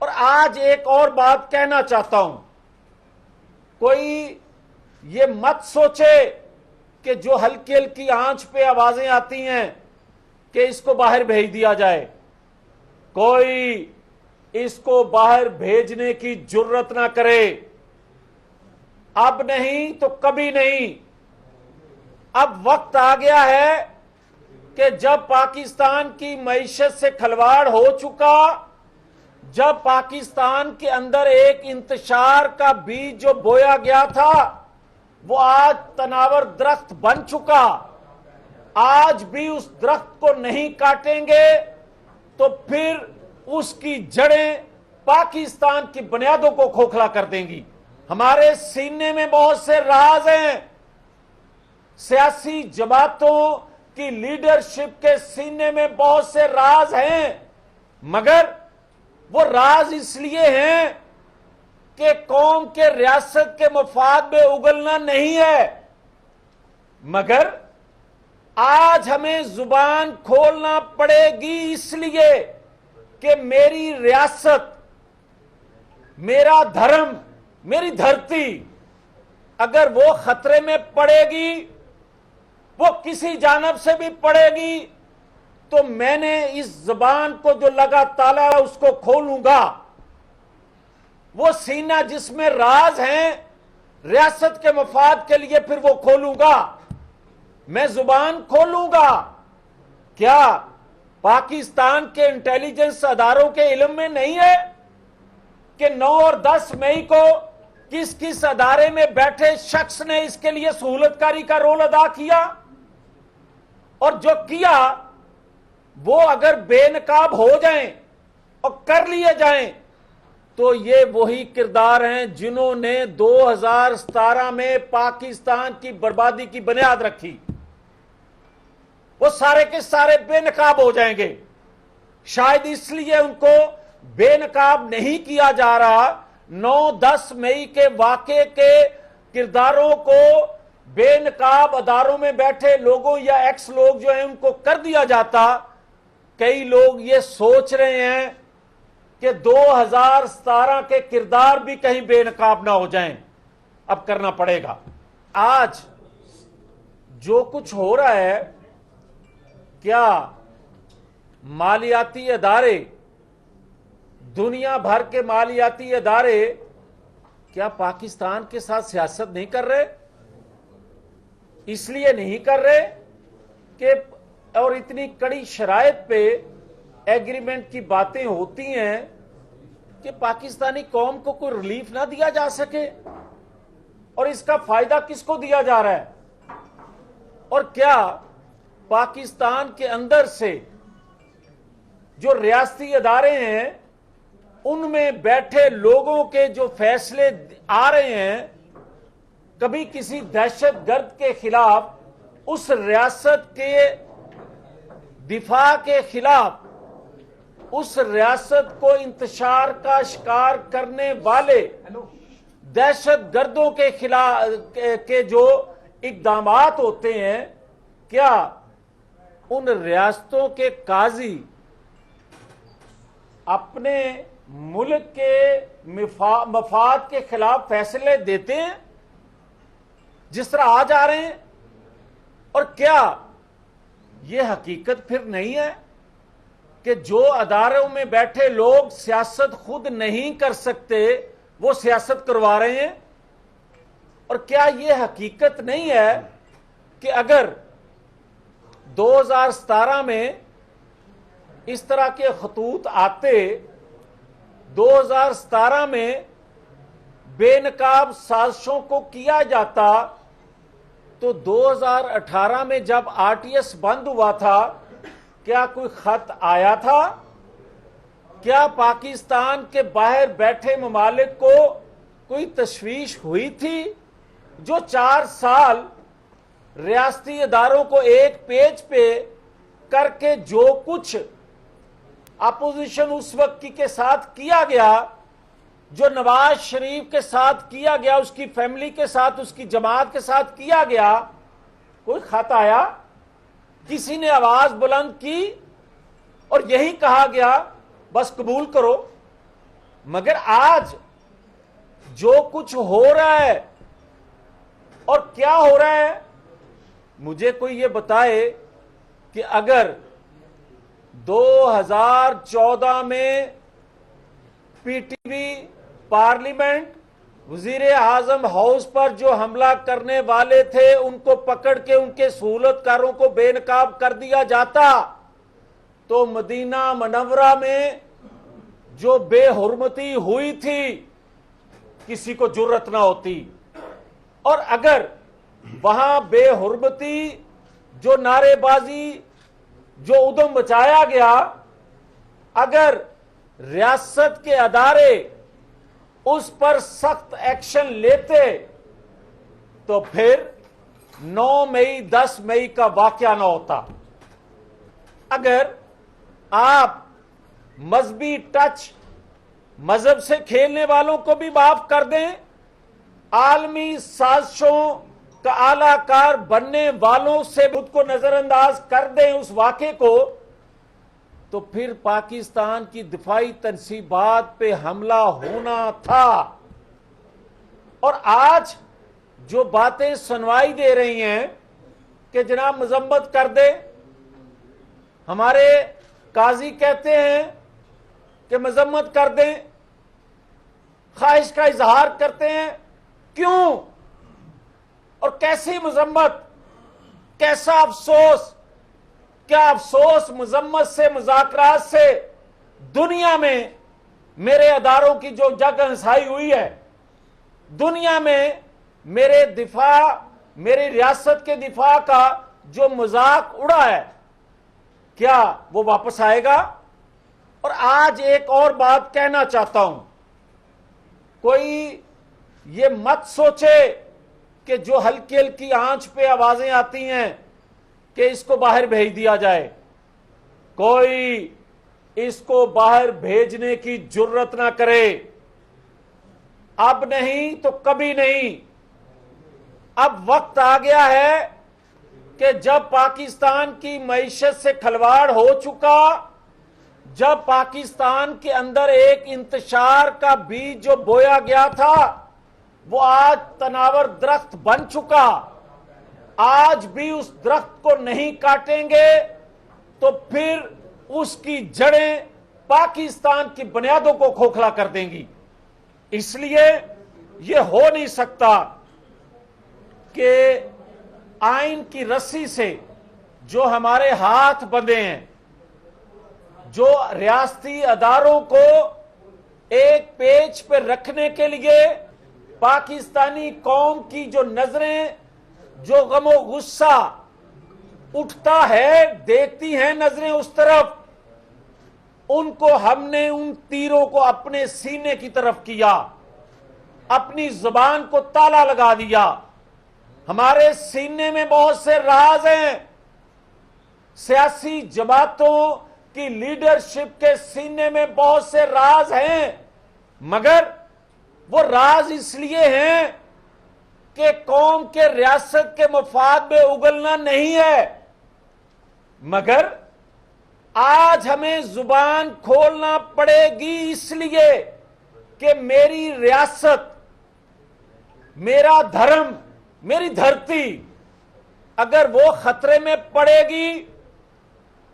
اور آج ایک اور بات کہنا چاہتا ہوں، کوئی یہ مت سوچے کہ جو ہلکی ہلکی آنچ پہ آوازیں آتی ہیں کہ اس کو باہر بھیج دیا جائے، کوئی اس کو باہر بھیجنے کی جرت نہ کرے، اب نہیں تو کبھی نہیں۔ اب وقت آ گیا ہے کہ جب پاکستان کی معیشت سے کھلواڑ ہو چکا، جب پاکستان کے اندر ایک انتشار کا بیج جو بویا گیا تھا وہ آج تناور درخت بن چکا، آج بھی اس درخت کو نہیں کاٹیں گے تو پھر اس کی جڑیں پاکستان کی بنیادوں کو کھوکھلا کر دیں گی۔ ہمارے سینے میں بہت سے راز ہیں، سیاسی جماعتوں کی لیڈرشپ کے سینے میں بہت سے راز ہیں، مگر وہ راز اس لیے ہیں کہ قوم کے ریاست کے مفاد میں اگلنا نہیں ہے، مگر آج ہمیں زبان کھولنا پڑے گی اس لیے کہ میری ریاست، میرا دھرم، میری دھرتی اگر وہ خطرے میں پڑے گی، وہ کسی جانب سے بھی پڑے گی، تو میں نے اس زبان کو جو لگا تالا ہے اس کو کھولوں گا۔ وہ سینہ جس میں راز ہیں ریاست کے مفاد کے لیے پھر وہ کھولوں گا، میں زبان کھولوں گا۔ کیا پاکستان کے انٹیلیجنس اداروں کے علم میں نہیں ہے کہ 9 اور 10 مئی کو کس کس ادارے میں بیٹھے شخص نے اس کے لیے سہولت کاری کا رول ادا کیا؟ اور جو کیا وہ اگر بے نقاب ہو جائیں اور کر لیے جائیں تو یہ وہی کردار ہیں جنہوں نے 2017 میں پاکستان کی بربادی کی بنیاد رکھی۔ وہ سارے کے سارے بے نقاب ہو جائیں گے۔ شاید اس لیے ان کو بے نقاب نہیں کیا جا رہا، 9-10 مئی کے واقعے کے کرداروں کو بے نقاب اداروں میں بیٹھے لوگوں یا ایکس لوگ جو ہیں ان کو کر دیا جاتا۔ کئی لوگ یہ سوچ رہے ہیں کہ 2017 کے کردار بھی کہیں بے نقاب نہ ہو جائیں، اب کرنا پڑے گا۔ آج جو کچھ ہو رہا ہے، کیا مالیاتی ادارے، دنیا بھر کے مالیاتی ادارے کیا پاکستان کے ساتھ سیاست نہیں کر رہے؟ اس لیے نہیں کر رہے کہ اور اتنی کڑی شرائط پہ ایگریمنٹ کی باتیں ہوتی ہیں کہ پاکستانی قوم کو کوئی ریلیف نہ دیا جا سکے، اور اس کا فائدہ کس کو دیا جا رہا ہے؟ اور کیا پاکستان کے اندر سے جو ریاستی ادارے ہیں ان میں بیٹھے لوگوں کے جو فیصلے آ رہے ہیں، کبھی کسی دہشت گرد کے خلاف، اس ریاست کے دفاع کے خلاف، اس ریاست کو انتشار کا شکار کرنے والے دہشت گردوں کے خلاف کے جو اقدامات ہوتے ہیں، کیا ان ریاستوں کے قاضی اپنے ملک کے مفاد کے خلاف فیصلے دیتے ہیں جس طرح آج آ رہے ہیں؟ اور کیا یہ حقیقت پھر نہیں ہے کہ جو اداروں میں بیٹھے لوگ سیاست خود نہیں کر سکتے وہ سیاست کروا رہے ہیں؟ اور کیا یہ حقیقت نہیں ہے کہ اگر 2017 میں اس طرح کے خطوط آتے، 2017 میں بے نقاب سازشوں کو کیا جاتا، تو 2018 میں جب RTS بند ہوا تھا کیا کوئی خط آیا تھا؟ کیا پاکستان کے باہر بیٹھے ممالک کو کوئی تشویش ہوئی تھی؟ جو 4 سال ریاستی اداروں کو ایک پیج پہ کر کے جو کچھ اپوزیشن اس وقت کی کے ساتھ کیا گیا، جو نواز شریف کے ساتھ کیا گیا، اس کی فیملی کے ساتھ، اس کی جماعت کے ساتھ کیا گیا، کوئی خط آیا؟ کسی نے آواز بلند کی اور یہی کہا گیا بس قبول کرو؟ مگر آج جو کچھ ہو رہا ہے اور کیا ہو رہا ہے، مجھے کوئی یہ بتائے کہ اگر 2014 میں پی ٹی وی پارلیمنٹ وزیر اعظم ہاؤس پر جو حملہ کرنے والے تھے ان کو پکڑ کے ان کے سہولت کاروں کو بے نقاب کر دیا جاتا تو مدینہ منورہ میں جو بے حرمتی ہوئی تھی کسی کو جرت نہ ہوتی، اور اگر وہاں بے حرمتی جو نعرے بازی جو ادھم مچایا گیا، اگر ریاست کے ادارے اس پر سخت ایکشن لیتے تو پھر 9 مئی 10 مئی کا واقعہ نہ ہوتا۔ اگر آپ مذہبی ٹچ مذہب سے کھیلنے والوں کو بھی معاف کر دیں، عالمی سازشوں کا اعلی کار بننے والوں سے خود کو نظر انداز کر دیں اس واقعے کو، تو پھر پاکستان کی دفاعی تنصیبات پہ حملہ ہونا تھا۔ اور آج جو باتیں سنوائی دے رہی ہیں کہ جناب مذمت کر دے، ہمارے قاضی کہتے ہیں کہ مذمت کر دیں، خواہش کا اظہار کرتے ہیں، کیوں اور کیسی مذمت، کیسا افسوس؟ کیا افسوس مذمت سے، مذاکرات سے دنیا میں میرے اداروں کی جو جگ ہنسائی ہوئی ہے، دنیا میں میرے دفاع، میری ریاست کے دفاع کا جو مذاق اڑا ہے، کیا وہ واپس آئے گا؟ اور آج ایک اور بات کہنا چاہتا ہوں، کوئی یہ مت سوچے کہ جو ہلکی ہلکی آنچ پہ آوازیں آتی ہیں کہ اس کو باہر بھیج دیا جائے، کوئی اس کو باہر بھیجنے کی جرت نہ کرے، اب نہیں تو کبھی نہیں۔ اب وقت آ گیا ہے کہ جب پاکستان کی معیشت سے کھلواڑ ہو چکا، جب پاکستان کے اندر ایک انتشار کا بیج جو بویا گیا تھا وہ آج تناور درخت بن چکا، آج بھی اس درخت کو نہیں کاٹیں گے تو پھر اس کی جڑیں پاکستان کی بنیادوں کو کھوکھلا کر دیں گی۔ اس لیے یہ ہو نہیں سکتا کہ آئین کی رسی سے جو ہمارے ہاتھ بندھے ہیں، جو ریاستی اداروں کو ایک پیج پہ رکھنے کے لیے پاکستانی قوم کی جو نظریں، جو غم و غصہ اٹھتا ہے، دیکھتی ہیں نظریں اس طرف، ان کو ہم نے ان تیروں کو اپنے سینے کی طرف کیا، اپنی زبان کو تالا لگا دیا۔ ہمارے سینے میں بہت سے راز ہیں، سیاسی جماعتوں کی لیڈرشپ کے سینے میں بہت سے راز ہیں، مگر وہ راز اس لیے ہیں کہ قوم کے ریاست کے مفاد میں اگلنا نہیں ہے، مگر آج ہمیں زبان کھولنا پڑے گی اس لیے کہ میری ریاست، میرا دھرم، میری دھرتی اگر وہ خطرے میں پڑے گی،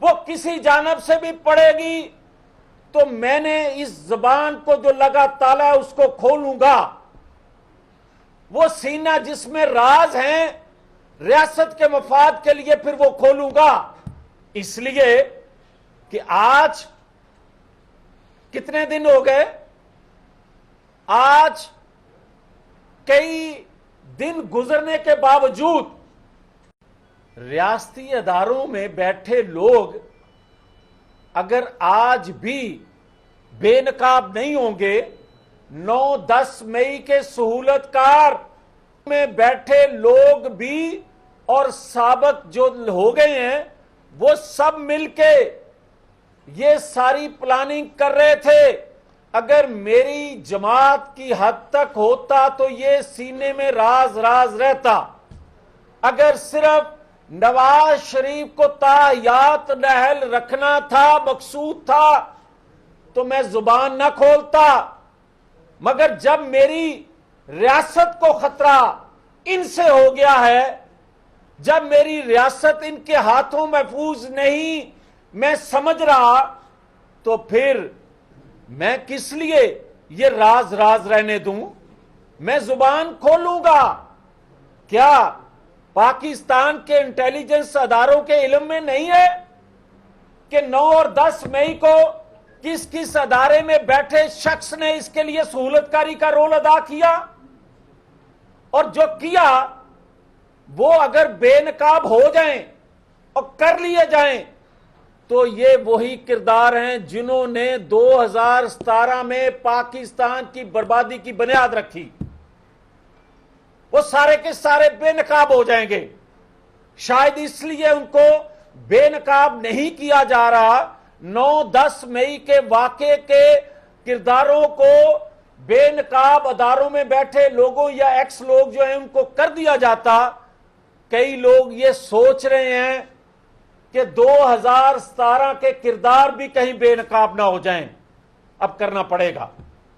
وہ کسی جانب سے بھی پڑے گی، تو میں نے اس زبان کو جو لگا تالا ہے اس کو کھولوں گا۔ وہ سینہ جس میں راز ہیں ریاست کے مفاد کے لیے پھر وہ کھولوں گا، اس لیے کہ آج کتنے دن ہو گئے، آج کئی دن گزرنے کے باوجود ریاستی اداروں میں بیٹھے لوگ اگر آج بھی بے نقاب نہیں ہوں گے، 9-10 مئی کے سہولت کار میں بیٹھے لوگ بھی اور سابق جو ہو گئے ہیں وہ سب مل کے یہ ساری پلاننگ کر رہے تھے۔ اگر میری جماعت کی حد تک ہوتا تو یہ سینے میں راز راز رہتا، اگر صرف نواز شریف کو تاحیات نہل رکھنا تھا، مقصود تھا، تو میں زبان نہ کھولتا، مگر جب میری ریاست کو خطرہ ان سے ہو گیا ہے، جب میری ریاست ان کے ہاتھوں محفوظ نہیں میں سمجھ رہا، تو پھر میں کس لیے یہ راز رہنے دوں؟ میں زبان کھولوں گا۔ کیا پاکستان کے انٹیلیجنس اداروں کے علم میں نہیں ہے کہ 9 اور 10 مئی کو کس کس ادارے میں بیٹھے شخص نے اس کے لیے سہولت کاری کا رول ادا کیا؟ اور جو کیا وہ اگر بے نقاب ہو جائیں اور کر لیے جائیں تو یہ وہی کردار ہیں جنہوں نے 2017 میں پاکستان کی بربادی کی بنیاد رکھی۔ وہ سارے کے سارے بے نقاب ہو جائیں گے۔ شاید اس لیے ان کو بے نقاب نہیں کیا جا رہا۔ 9-10 مئی کے واقعے کے کرداروں کو بے نقاب اداروں میں بیٹھے لوگوں یا ایکس لوگ جو ہیں ان کو کر دیا جاتا۔ کئی لوگ یہ سوچ رہے ہیں کہ 2017 کے کردار بھی کہیں بے نقاب نہ ہو جائیں۔ اب کرنا پڑے گا۔